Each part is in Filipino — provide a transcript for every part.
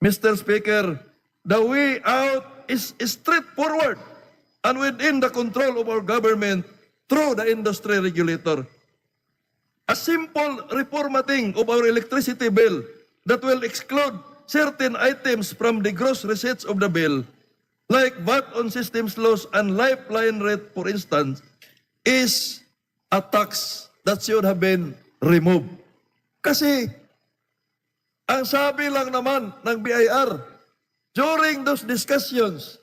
Mr. Speaker, the way out is straightforward and within the control of our government through the industry regulator. A simple reformatting of our electricity bill that will exclude certain items from the gross receipts of the bill, like VAT on systems loss and lifeline rate, for instance, is a tax that should have been removed. Kasi, ang sabi lang naman ng BIR, during those discussions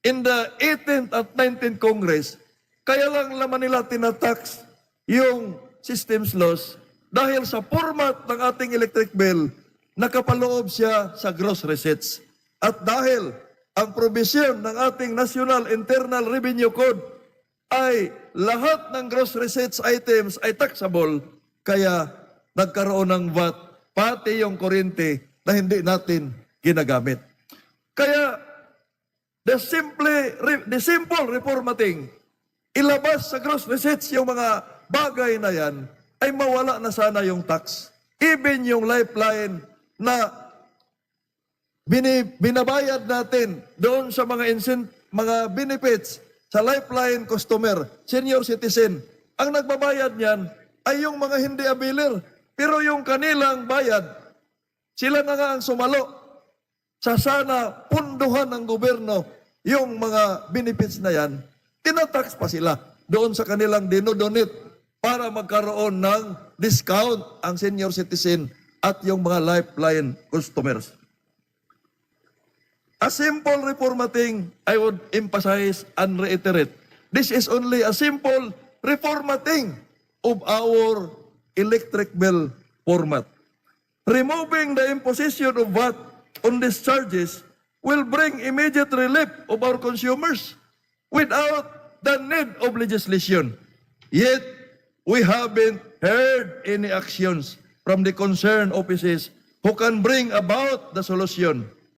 in the 18th at 19th Congress, kaya lang naman nila tinatax yung systems loss dahil sa format ng ating electric bill, nakapaloob siya sa gross receipts. At dahil ang provision ng ating National Internal Revenue Code ay lahat ng gross receipts items ay taxable, kaya nagkaroon ng VAT, pati yung kuryente na hindi natin ginagamit. Kaya the simple reformatting, ilabas sa gross receipts yung mga bagay na yan, ay mawala na sana yung tax. Even yung lifeline na binabayad natin doon sa mga benefits sa lifeline customer, senior citizen, ang nagbabayad niyan ay yung mga hindi abilir. Pero yung kanilang bayad, sila na nga ang sumalo sa sana punduhan ng gobyerno yung mga benefits na yan, tinatax pa sila doon sa kanilang dinodonate para magkaroon ng discount ang senior citizen at yung mga lifeline customers. A simple reformatting, I would emphasize and reiterate, this is only a simple reformatting of our electric bill format. Removing the imposition of VAT on these charges will bring immediate relief of our consumers without the need of legislation. Yet, we haven't heard any actions from the concerned offices who can bring about the solution.